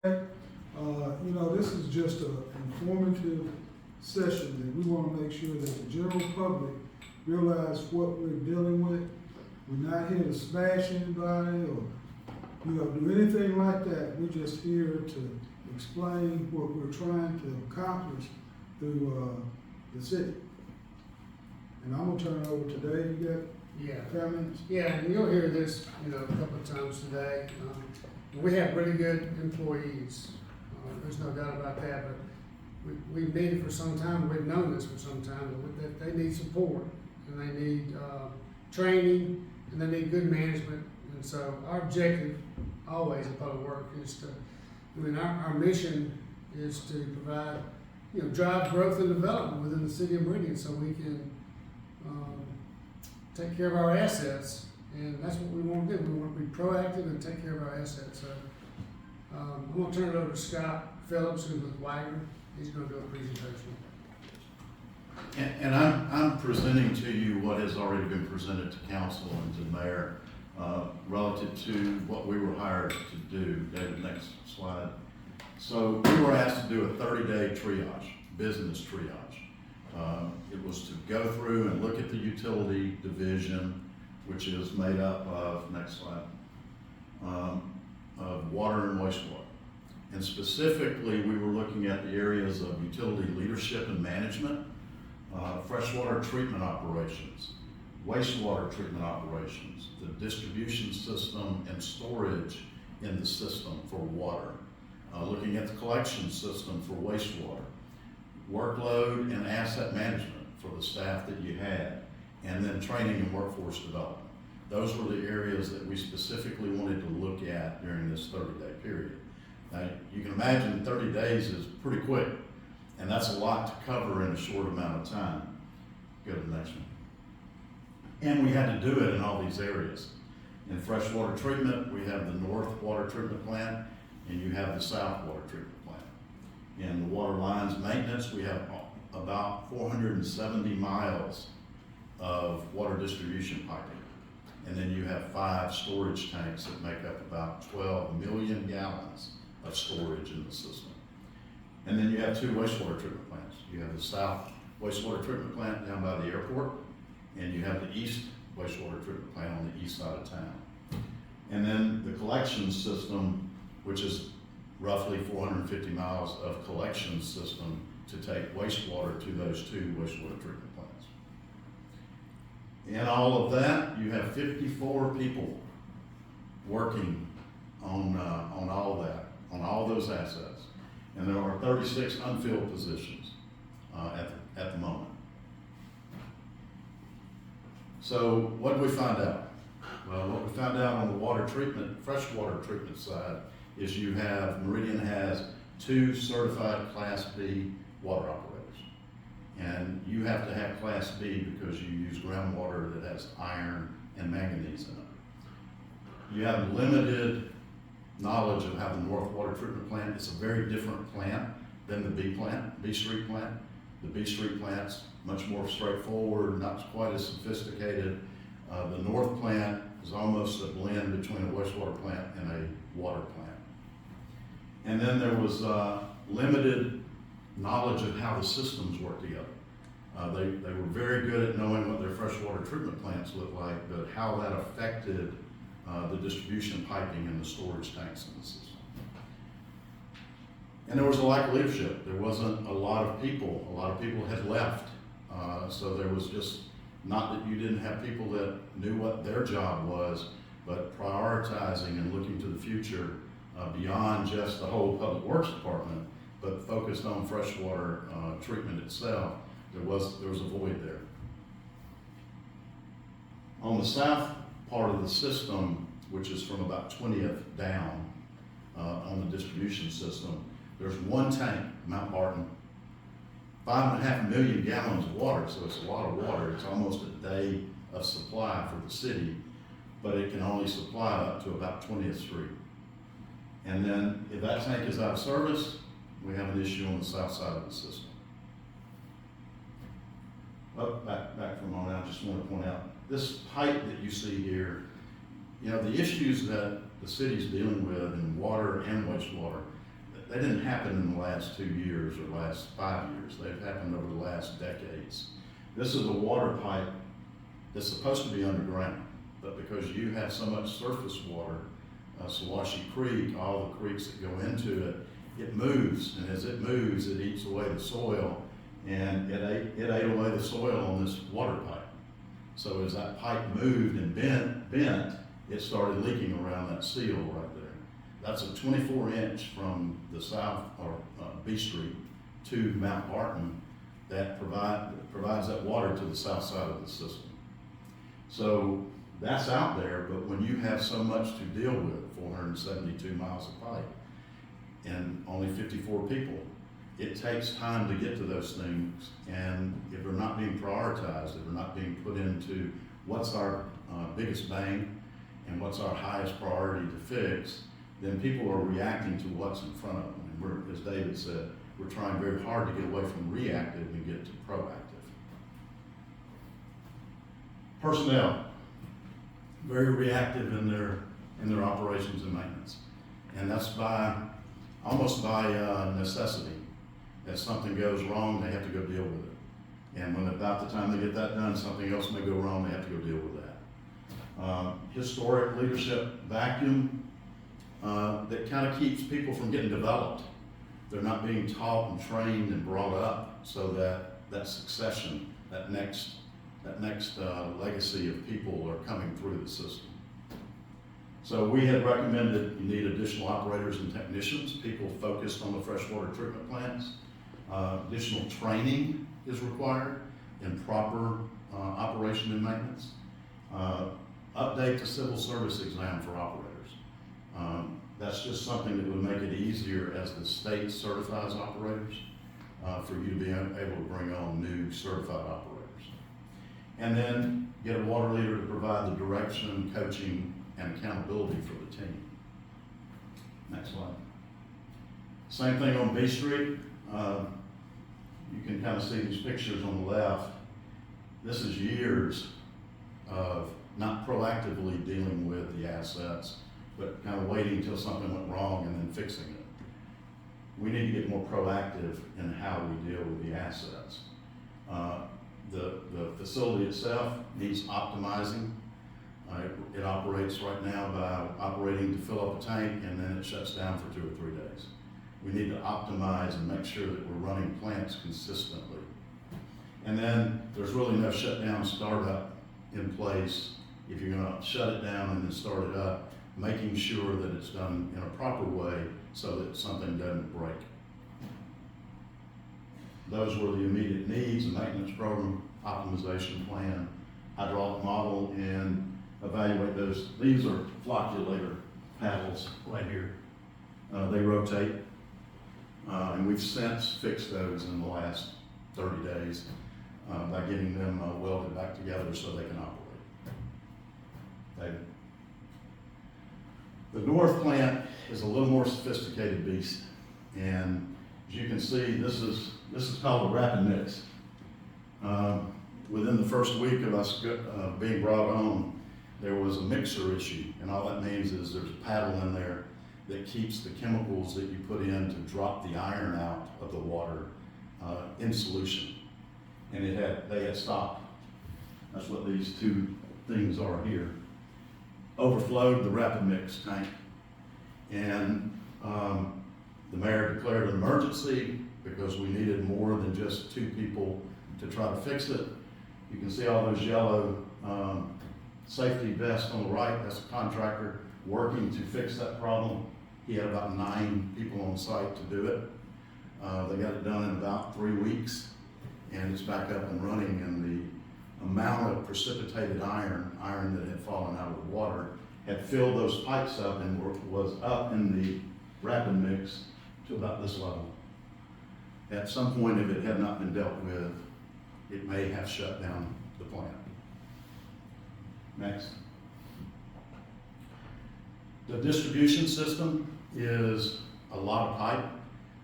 This is just an informative session that we want to make sure that the general public realize what we're dealing with. We're not here to smash anybody or, do anything like that. We're just here to explain what we're trying to accomplish through, the city. And I'm gonna turn it over today. You got comments? Yeah, and you'll hear this, a couple of times today. We have really good employees. There's no doubt about that, but we've needed for some time, we've known this for some time, that they need support and they need training and they need good management. And so our objective always in public work is to, our mission is to provide, drive growth and development within the city of Meridian so we can take care of our assets. And that's what we want to do. We want to be proactive and take care of our assets. So I'm going to turn it over to Scott Phillips, who's with Waggoner. He's going to do a presentation. And I'm presenting to you what has already been presented to council and to the mayor relative to what we were hired to do. David, next slide. So we were asked to do a 30-day triage, business triage. It was to go through and look at the utility division, which is made up of, next slide, of water and wastewater. And specifically, we were looking at the areas of utility leadership and management, freshwater treatment operations, wastewater treatment operations, the distribution system and storage in the system for water, looking at the collection system for wastewater, workload and asset management for the staff that you had, and then training and workforce development. Those were the areas that we specifically wanted to look at during this 30-day period. Now, you can imagine 30 days is pretty quick, and that's a lot to cover in a short amount of time. Go to the next one. And we had to do it in all these areas. In freshwater treatment, we have the North Water Treatment Plant, and you have the South Water Treatment Plant. In the water lines maintenance, we have about 470 miles of water distribution piping. And then you have 5 storage tanks that make up about 12 million gallons of storage in the system. And then you have 2 wastewater treatment plants. You have the South Wastewater Treatment Plant down by the airport, and you have the East Wastewater Treatment Plant on the east side of town. And then the collection system, which is roughly 450 miles of collection system to take wastewater to those 2 wastewater treatment plants. In all of that, you have 54 people working on all of that, on all those assets. And there are 36 unfilled positions at the moment. So what did we find out? Well, what we found out on the water treatment, freshwater treatment side, is Meridian has 2 certified Class B water operators. And you have to have Class B because you use groundwater that has iron and manganese in it. You have limited knowledge of how the North Water Treatment Plant, it's a very different plant than the B Street plant. The B Street plant's much more straightforward, not quite as sophisticated. The North plant is almost a blend between a wastewater plant and a water plant. And then there was limited knowledge of how the systems work together. They were very good at knowing what their freshwater treatment plants look like, but how that affected the distribution piping and the storage tanks in the system. And there was a lack of leadership. There wasn't a lot of people. A lot of people had left. So there was just, not that you didn't have people that knew what their job was, but prioritizing and looking to the future beyond just the whole public works department, but focused on freshwater treatment itself. There was a void there. On the south part of the system, which is from about 20th down on the distribution system, there's 1 tank, Mount Barton, 5.5 million gallons of water, so it's a lot of water. It's almost a day of supply for the city, but it can only supply up to about 20th Street. And then if that tank is out of service, we have an issue on the south side of the system. Back for a moment, I just want to point out, this pipe that you see here, the issues that the city's dealing with in water and wastewater they didn't happen in the last 2 years or last 5 years. They've happened over the last decades. This is a water pipe that's supposed to be underground, but because you have so much surface water, Sawashi Creek, all the creeks that go into it, it moves, and as it moves, it eats away the soil, and it ate away the soil on this water pipe. So as that pipe moved and bent, it started leaking around that seal right there. That's a 24-inch from the south, or B Street, to Mount Barton, that provides that water to the south side of the system. So that's out there, but when you have so much to deal with, 472 miles of pipe, and only 54 people, it takes time to get to those things, and if they're not being prioritized, if they're not being put into what's our biggest bang and what's our highest priority to fix, then people are reacting to what's in front of them. And we're, as David said, we're trying very hard to get away from reactive and get to proactive. Personnel, very reactive in their operations and maintenance, and that's almost by necessity. If something goes wrong, they have to go deal with it, and when about the time they get that done, something else may go wrong, they have to go deal with that. Historic leadership vacuum that kind of keeps people from getting developed. They're not being taught and trained and brought up so that succession, that next legacy of people are coming through the system. So we had recommended you need additional operators and technicians, people focused on the freshwater treatment plants. Additional training is required in proper operation and maintenance. Update the civil service exam for operators. That's just something that would make it easier as the state certifies operators for you to be able to bring on new certified operators. And then get a water leader to provide the direction, coaching, and accountability for the team. Next slide. Same thing on B Street. You can kind of see these pictures on the left. This is years of not proactively dealing with the assets, but kind of waiting until something went wrong and then fixing it. We need to get more proactive in how we deal with the assets. The facility itself needs optimizing. It operates right now by operating to fill up a tank, and then it shuts down for 2 or 3 days. We need to optimize and make sure that we're running plants consistently. And then there's really no shutdown startup in place. If you're gonna shut it down and then start it up, making sure that it's done in a proper way so that something doesn't break. Those were the immediate needs: a maintenance program, optimization plan, hydraulic model, and evaluate those. These are flocculator paddles right here. They rotate, and we've since fixed those in the last 30 days by getting them welded back together so they can operate. David. The north plant is a little more sophisticated beast, and as you can see, this is called a rapid mix. Within the first week of us being brought on, there was a mixer issue, and all that means is there's a paddle in there that keeps the chemicals that you put in to drop the iron out of the water in solution, and they had stopped. That's what these two things are here. Overflowed the rapid mix tank, and the mayor declared an emergency because we needed more than just 2 people to try to fix it. You can see all those yellow safety vests on the right. That's a contractor working to fix that problem. He had about 9 people on site to do it. They got it done in about 3 weeks, and it's back up and running, and the amount of precipitated iron that had fallen out of the water, had filled those pipes up and was up in the rapid mix to about this level. At some point, if it had not been dealt with, it may have shut down the plant. Next. The distribution system is a lot of pipe.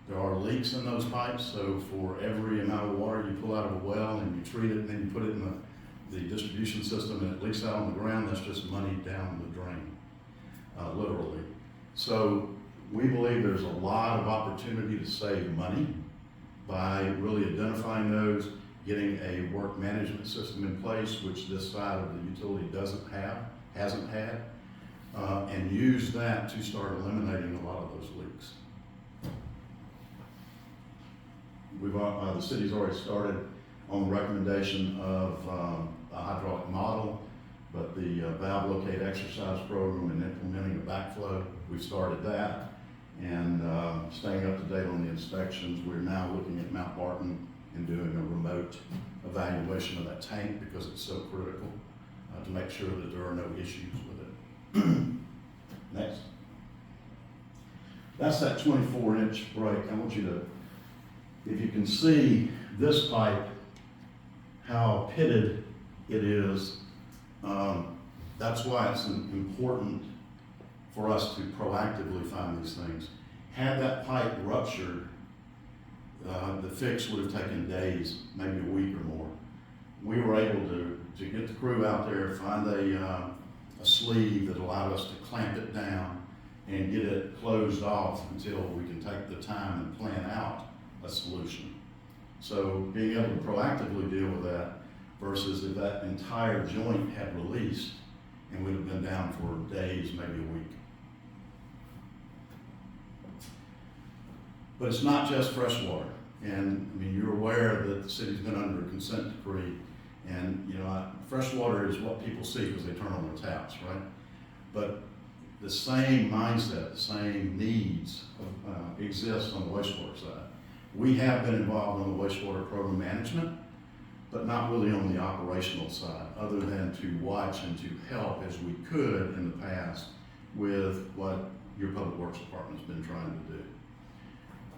There are leaks in those pipes, so for every amount of water you pull out of a well and you treat it and then you put it in the distribution system and it leaks out on the ground, that's just money down the drain, literally. So We believe there's a lot of opportunity to save money by really identifying those, getting a work management system in place, which this side of the utility hasn't had, and use that to start eliminating a lot of those leaks. The city's already started on the recommendation of a hydraulic model, but the valve locate exercise program and implementing a backflow, we've started that. And staying up to date on the inspections, we're now looking at Mount Barton and doing a remote evaluation of that tank because it's so critical to make sure that there are no issues with it. Next. That's that 24-inch break. I want you to, if you can see this pipe, how pitted it is, that's why it's important for us to proactively find these things. Had that pipe ruptured, the fix would have taken days, maybe a week or more. We were able to get the crew out there, find a sleeve that allowed us to clamp it down and get it closed off until we can take the time and plan out a solution. So being able to proactively deal with that versus if that entire joint had released and we'd have been down for days, maybe a week. But it's not just freshwater. And I mean, you're aware that the city's been under a consent decree, and you know, freshwater is what people see because they turn on their taps, right? But the same mindset, the same needs exist on the wastewater side. We have been involved on the wastewater program management, but not really on the operational side, other than to watch and to help as we could in the past with what your public works department's been trying to do.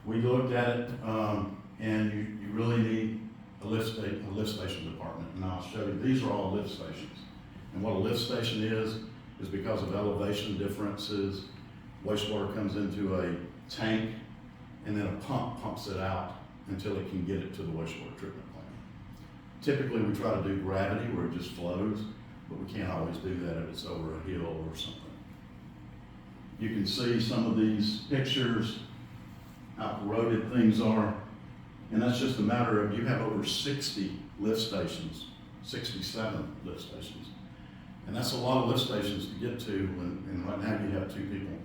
We looked at it, and you really need a lift station department, and I'll show you. These are all lift stations, and what a lift station is because of elevation differences. Wastewater comes into a tank, and then a pump pumps it out until it can get it to the wastewater treatment plant. Typically, we try to do gravity where it just flows, but we can't always do that if it's over a hill or something. You can see some of these pictures, how corroded things are, and that's just a matter of, you have over 60 lift stations, 67 lift stations. And that's a lot of lift stations to get to, and right now you have 2 people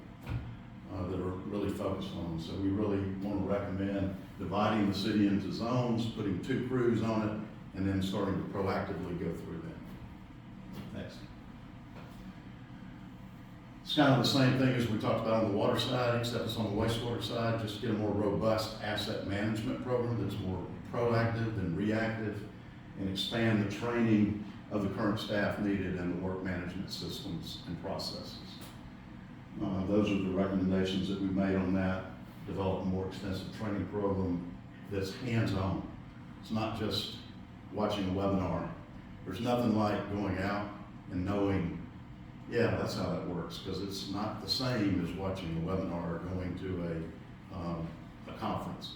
that are really focused on them. So we really want to recommend dividing the city into zones, putting 2 crews on it, and then starting to proactively go through them. Next. It's kind of the same thing as we talked about on the water side, except it's on the wastewater side. Just get a more robust asset management program that's more proactive than reactive, and expand the training of the current staff needed in the work management systems and processes. Those are the recommendations that we made on that. Develop a more extensive training program that's hands-on. It's not just watching a webinar. There's nothing like going out and knowing, yeah, that's how that works, because it's not the same as watching a webinar or going to a conference.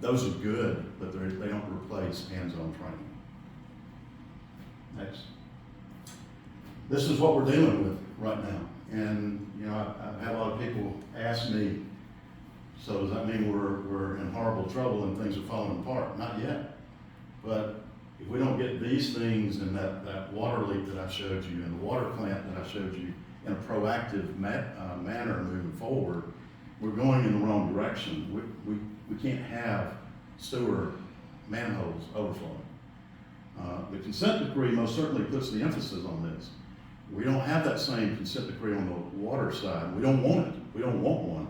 Those are good, but they don't replace hands-on training. Next. This is what we're dealing with right now. And you know, I've had a lot of people ask me, so does that mean we're in horrible trouble and things are falling apart? Not yet. But if we don't get these things and that water leak that I showed you and the water plant that I showed you in a proactive manner moving forward, we're going in the wrong direction. We can't have sewer manholes overflowing. The consent decree most certainly puts the emphasis on this. We don't have that same consent decree on the water side. We don't want it. We don't want one.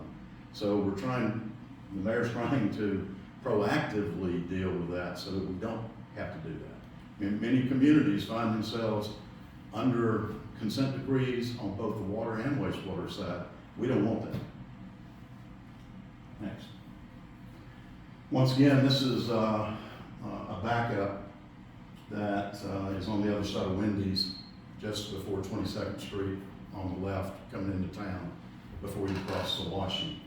So the mayor's trying to proactively deal with that so that we don't have to do that. Many communities find themselves under consent decrees on both the water and wastewater side. We don't want that. Next. Once again, this is a backup that is on the other side of Wendy's, just before 22nd Street on the left, coming into town before you cross the Washington.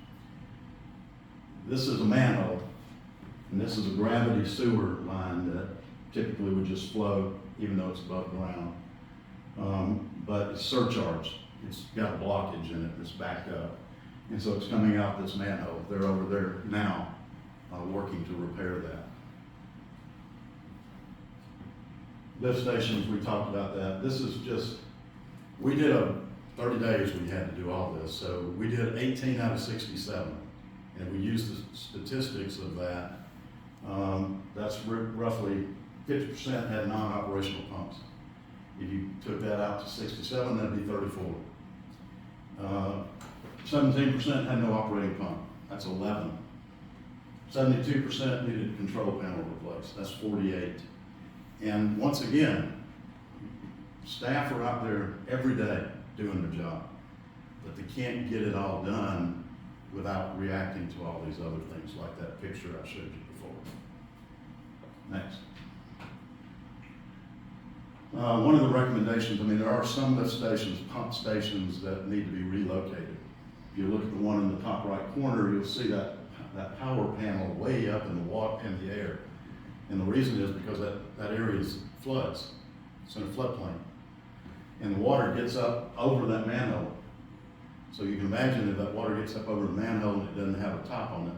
This is a manhole, and this is a gravity sewer line that typically would just flow even though it's above ground. But it's surcharged. It's got a blockage in it, it's backed up. And so it's coming out this manhole. They're over there now, working to repair that. Lift stations, we talked about that. This is just, we did 30 days we had to do all this. So we did 18 out of 67. And we used the statistics of that. That's roughly 50% had non-operational pumps. If you took that out to 67, that'd be 34. 17% had no operating pump. That's 11. 72% needed control panel replaced. That's 48. And once again, staff are out there every day doing their job, but they can't get it all done without reacting to all these other things like that picture I showed you before. Next. One of the recommendations, I mean, there are some lift stations, pump stations that need to be relocated. If you look at the one in the top right corner, you'll see that power panel way up in the air. And the reason is because that area floods. It's in a floodplain. And the water gets up over that manhole. So you can imagine if that water gets up over the manhole and it doesn't have a top on it,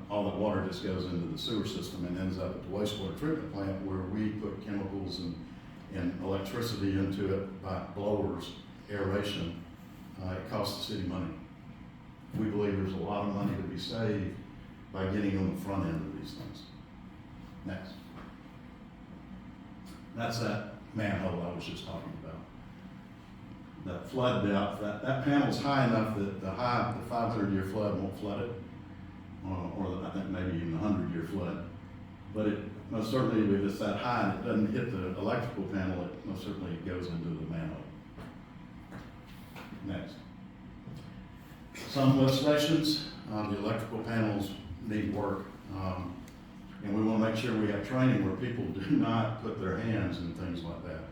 all that water just goes into the sewer system and ends up at the wastewater treatment plant where we put chemicals and electricity into it by blowers, aeration. It costs the city money. We believe there's a lot of money to be saved by getting on the front end of these things. Next. That's that manhole I was just talking about. That flood depth, that panel's high enough that the 500-year flood won't flood it, or I think maybe even the 100-year flood. But it most certainly, if it's that high and it doesn't hit the electrical panel, it most certainly goes into the manhole. Next. Some lift stations, the electrical panels need work. And we want to make sure we have training where people do not put their hands in things like that.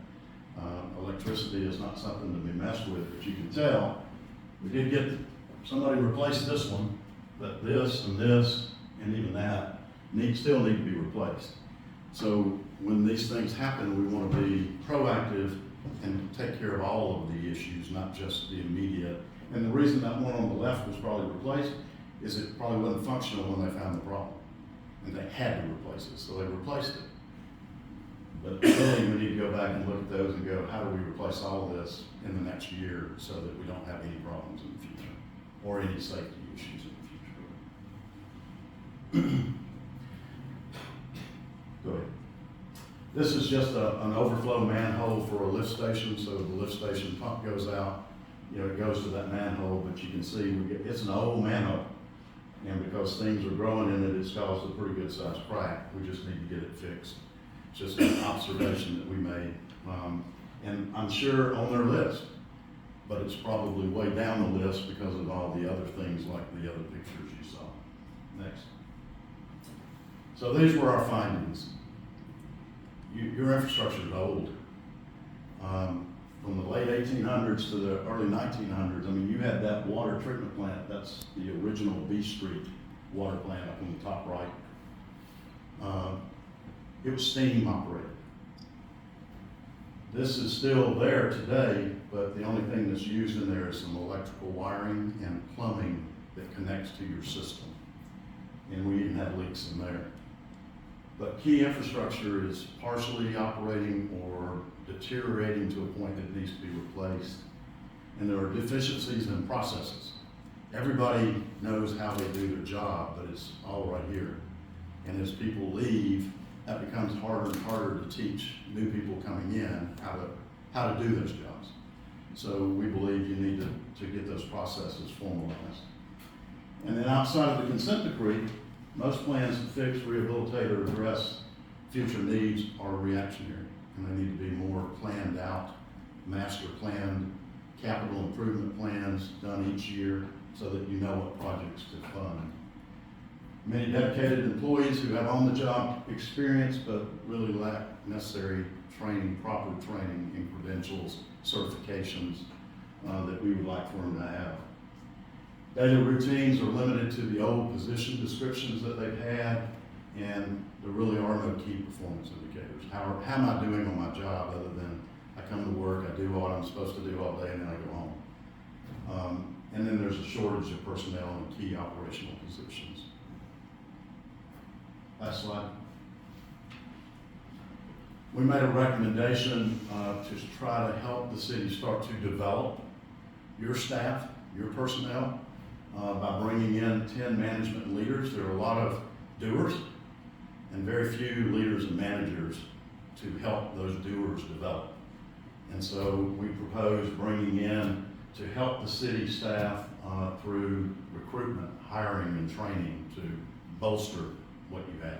Electricity is not something to be messed with, but you can tell. We did get somebody replaced this one, but this and even that still need to be replaced. So when these things happen, we want to be proactive and take care of all of the issues, not just the immediate. And the reason that one on the left was probably replaced is it probably wasn't functional when they found the problem. And they had to replace it, so they replaced it. But really, we need to go back and look at those and go, how do we replace all of this in the next year so that we don't have any problems in the future or any safety issues in the future? Go ahead. This is just an overflow manhole for a lift station, so the lift station pump goes out, it goes to that manhole, but you can see it's an old manhole. And because things are growing in it, it's caused a pretty good sized crack. We just need to get it fixed. It's just an observation that we made. And I'm sure on their list, but it's probably way down the list because of all the other things like the other pictures you saw. Next. So these were our findings. Your infrastructure is old. From the late 1800s to the early 1900s, I mean, you had that water treatment plant. That's the original B Street water plant up on the top right. It was steam operated. This is still there today, but the only thing that's used in there is some electrical wiring and plumbing that connects to your system. And we even have leaks in there. But key infrastructure is partially operating or deteriorating to a point that it needs to be replaced. And there are deficiencies in processes. Everybody knows how they do their job, but it's all right here. And as people leave, that becomes harder and harder to teach new people coming in how to do those jobs. So we believe you need to get those processes formalized. And then outside of the consent decree, most plans to fix, rehabilitate, or address future needs are reactionary, and they need to be more planned out, master planned, capital improvement plans done each year so that you know what projects to fund. Many dedicated employees who have on-the-job experience but really lack necessary training, proper training and credentials, certifications that we would like for them to have. Daily routines are limited to the old position descriptions that they've had, and there really are no key performance indicators. How am I doing on my job other than I come to work, I do what I'm supposed to do all day, and then I go home? And then there's a shortage of personnel in key operational positions. Last slide. We made a recommendation to try to help the city start to develop your staff, your personnel, by bringing in 10 management leaders. There are a lot of doers and very few leaders and managers to help those doers develop. And so we propose bringing in to help the city staff through recruitment, hiring, and training to bolster what you have.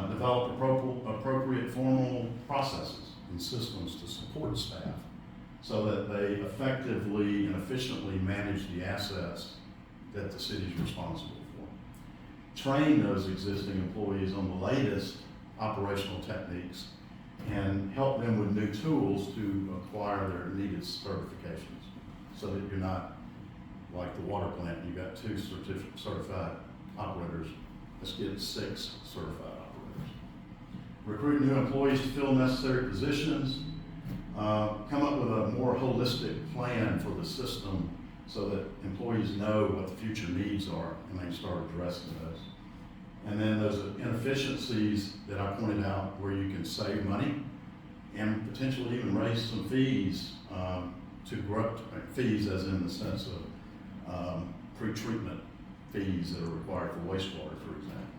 Develop appropriate formal processes and systems to support staff so that they effectively and efficiently manage the assets that the city is responsible for. Train those existing employees on the latest operational techniques and help them with new tools to acquire their needed certifications so that you're not like the water plant, you've got 2 certified operators. Let's get 6 certified operators. Recruit new employees to fill necessary positions. Come up with a more holistic plan for the system so that employees know what the future needs are and they can start addressing those. And then those inefficiencies that I pointed out where you can save money and potentially even raise some fees to grow, fees as in the sense of pre-treatment fees that are required for wastewater, for example,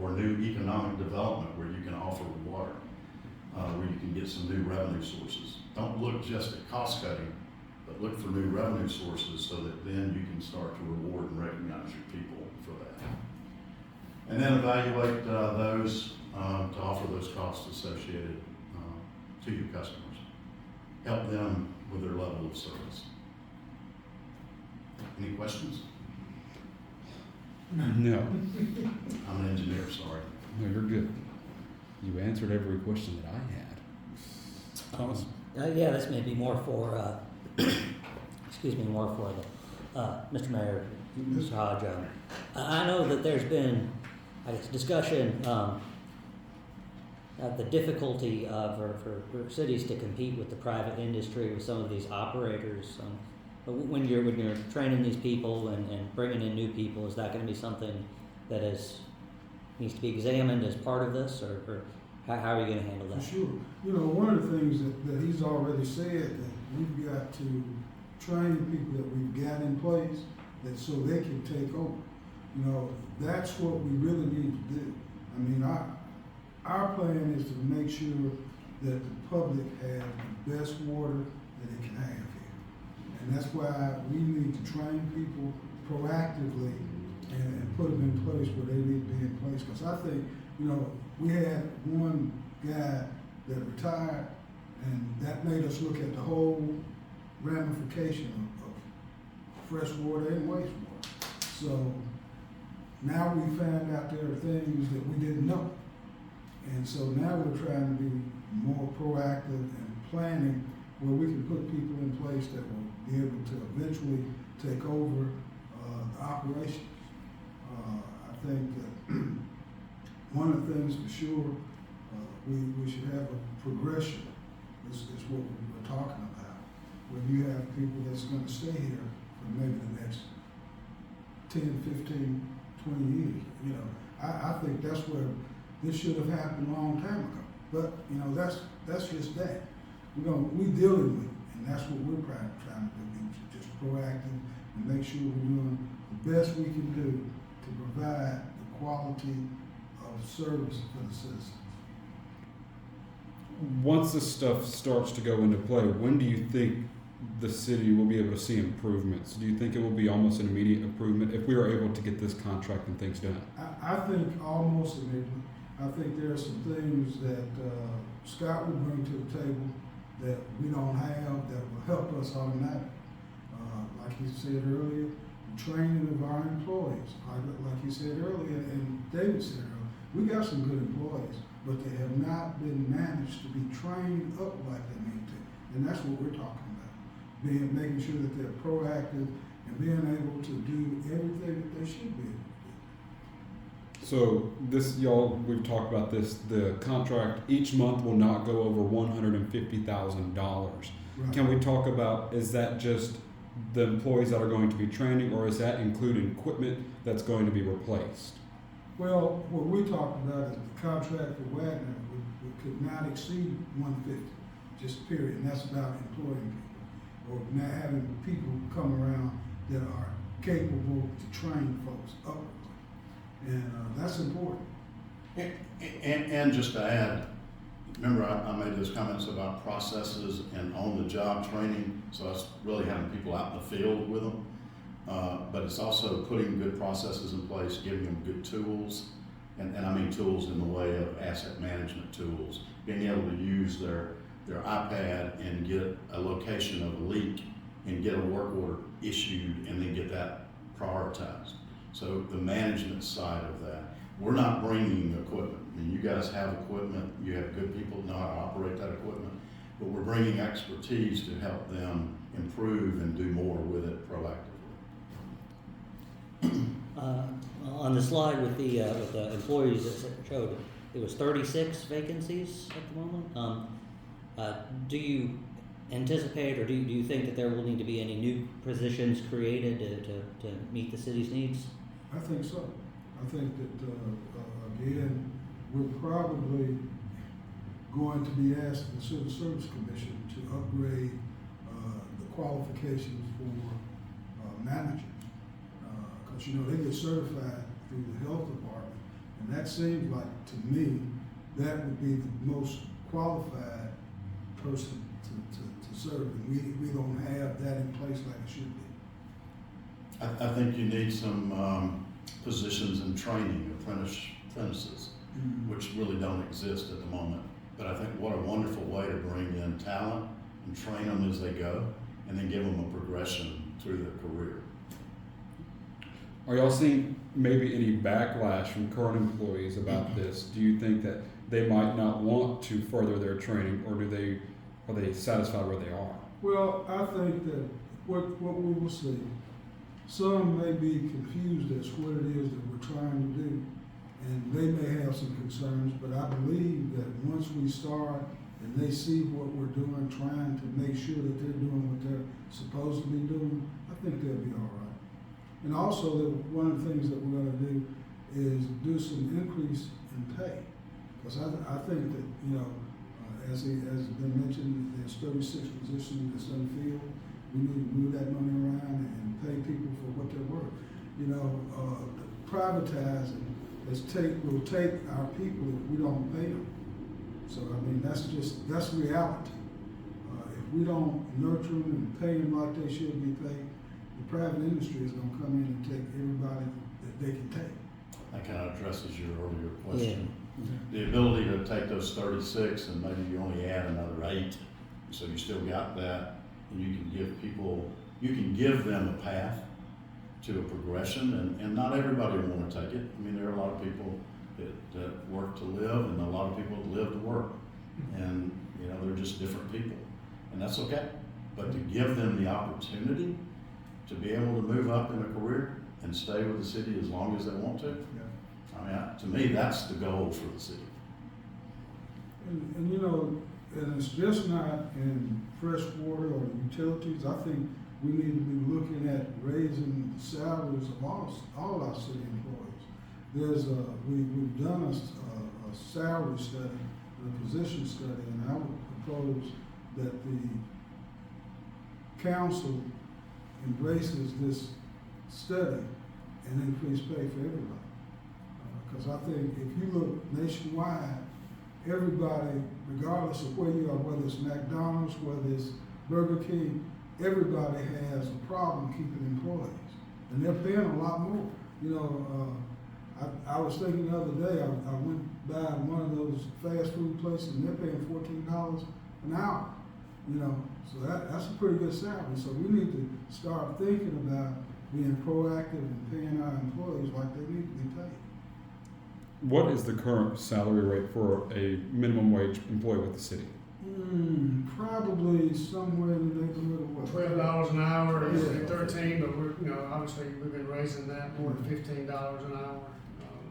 or new economic development where you can offer water, where you can get some new revenue sources. Don't look just at cost cutting, but look for new revenue sources so that then you can start to reward and recognize your people for that. And then evaluate those to offer those costs associated to your customers. Help them with their level of service. Any questions? No. I'm an engineer, sorry. No, you're good. You answered every question that I had. Thomas? Yeah, this may be more for, excuse me, more for the, Mr. Mayor, Mr. Hodge. I know that there's been, I guess, discussion of the difficulty for cities to compete with the private industry with some of these operators. When you're training these people and bringing in new people, is that going to be something that needs to be examined as part of this, or how are you going to handle that? For sure. You know, one of the things that he's already said, that we've got to train people that we've got in place that so they can take over. You know, that's what we really need to do. I mean, our plan is to make sure that the public has the best water that it can have here. And that's why we need to train people proactively and put them in place where they need to be in place. Because I think, you know, we had one guy that retired, and that made us look at the whole ramification of fresh water and wastewater. So now we found out there are things that we didn't know. And so now we're trying to be more proactive and planning where we can put people in place that will be able to eventually take over the operations. I think that one of the things for sure, we should have a progression, is what we're talking about, where you have people that's going to stay here for maybe the next 10, 15, 20 years. You know, I think that's where this should have happened a long time ago. But, you know, that's just that. We're dealing with it, and that's what we're trying to do, just proactive and make sure we're doing the best we can do to provide the quality of service for the citizens. Once this stuff starts to go into play, when do you think the city will be able to see improvements? Do you think it will be almost an immediate improvement if we are able to get this contract and things done? I think almost immediately. I think there are some things that Scott will bring to the table that we don't have that will help us automatically. Like he said earlier, the training of our employees. Like he said earlier, and David said earlier, we got some good employees, but they have not been managed to be trained up like they need to. And that's what we're talking about. Making sure that they're proactive and being able to do everything that they should be able to do. So this, y'all, we've talked about this, the contract each month will not go over $150,000. Right. Can we talk about, is that just the employees that are going to be training, or is that including equipment that's going to be replaced? Well, what we talked about is the contract for Waggoner could not exceed 150, just period, and that's about employing people, or not having people come around that are capable to train folks upwardly, and that's important. And just to add, remember I made those comments about processes and on-the-job training, so that's really having people out in the field with them. But it's also putting good processes in place, giving them good tools, and I mean tools in the way of asset management tools, being able to use their iPad and get a location of a leak and get a work order issued and then get that prioritized. So the management side of that. We're not bringing equipment. I mean, you guys have equipment, you have good people that know how to operate that equipment, but we're bringing expertise to help them improve and do more with it proactively. On the slide with the employees that showed, it was 36 vacancies at the moment. Do you anticipate, or do you think that there will need to be any new positions created to meet the city's needs? I think so. I think that, again, we're probably going to be asking the Civil Service Commission to upgrade the qualifications for managers. Because, they get certified through the health department, and that seems like, to me, that would be the most qualified person to serve, and we don't have that in place like it should be. I think you need some positions in training, apprentices, which really don't exist at the moment. But I think what a wonderful way to bring in talent and train them as they go, and then give them a progression through their career. Are y'all seeing maybe any backlash from current employees about this? Do you think that they might not want to further their training, or are they satisfied where they are? Well, I think that what we will see, some may be confused as to what it is that we're trying to do, and they may have some concerns, but I believe that once we start and they see what we're doing, trying to make sure that they're doing what they're supposed to be doing, I think they'll be all right. And also, one of the things that we're gonna do is do some increase in pay. Because I think that, as has been mentioned, there's 36 positions that's unfilled. We need to move that money around and pay people for what they're worth. Privatizing will take our people if we don't pay them. So, that's reality. If we don't nurture them and pay them like they should be paid, the private industry is gonna come in and take everybody that they can take. That kind of addresses your earlier question. Yeah. The ability to take those 36 and maybe you only add another 8, so you still got that, and you can give them a path to a progression, and not everybody will want to take it. I mean, there are a lot of people that work to live, and a lot of people that live to work, and they're just different people, and that's okay. But to give them the opportunity to be able to move up in a career and stay with the city as long as they want to, to me, that's the goal for the city. And it's just not in freshwater or utilities. I think we need to be looking at raising the salaries of all our city employees. We've done a salary study, a position study, and I would propose that the council embraces this study and increase pay for everybody. Because I think if you look nationwide, everybody, regardless of where you are, whether it's McDonald's, whether it's Burger King, everybody has a problem keeping employees. And they're paying a lot more. I was thinking the other day, I went by one of those fast food places and they're paying $14 an hour. So that's a pretty good salary. So we need to start thinking about being proactive and paying our employees like they need to be paid. What is the current salary rate for a minimum wage employee with the city? Probably somewhere in the neighborhood of what? $12 an hour, or Yeah. 13, but obviously we've been raising that more than $15 an hour,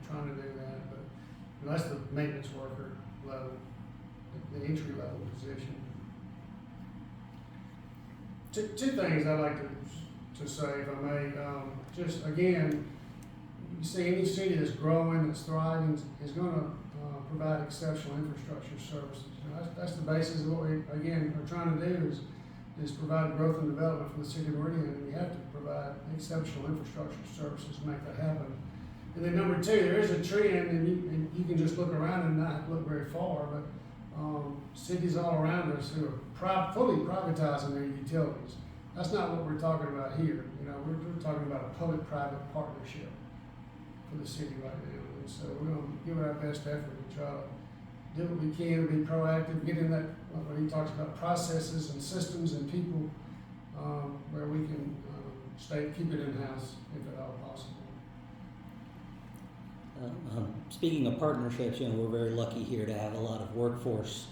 trying to do that, but that's the maintenance worker level, the entry level position. Two things I'd like to say, if I may. Just again, you see any city that's growing, that's thriving, is going to provide exceptional infrastructure services. You know, that's the basis of what we, again, are trying to do is provide growth and development for the city of Meridian, and we have to provide exceptional infrastructure services to make that happen. And then number two, there is a trend, and you can just look around and not look very far, but cities all around us who are fully privatizing their utilities. That's not what we're talking about here. You know, we're talking about a public-private partnership for the city right now. And so we're going to give it our best effort to try to do what we can to be proactive, get in that, when he talks about processes and systems and people, where we can keep it in-house if at all possible. Speaking of partnerships, you know, we're very lucky here to have a lot of workforce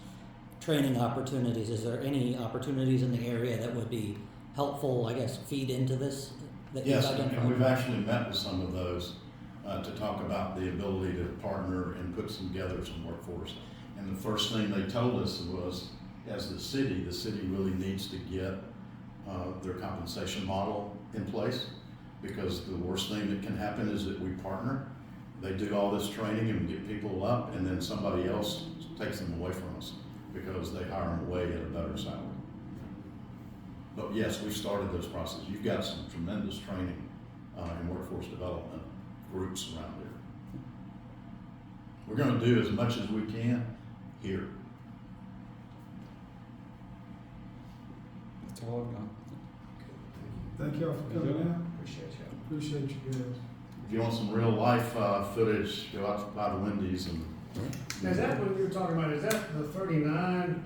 training opportunities. Is there any opportunities in the area that would be helpful, I guess, feed into this? That Yes, you've identified? and we've actually met with some of those to talk about the ability to partner and put together some workforce. And the first thing they told us was, as the city really needs to get their compensation model in place, because the worst thing that can happen is that we partner. They do all this training and get people up, and then somebody else takes them away from us because they hire them away at a better salary. But yes, we've started those processes. You've got some tremendous training and workforce development groups around here. We're going to do as much as we can here. That's all I've got. Thank y'all for coming out. Appreciate you. Appreciate you guys. If you want some real life footage, go out by the Wendy's and. Now, is that what you were talking about? Is that the 39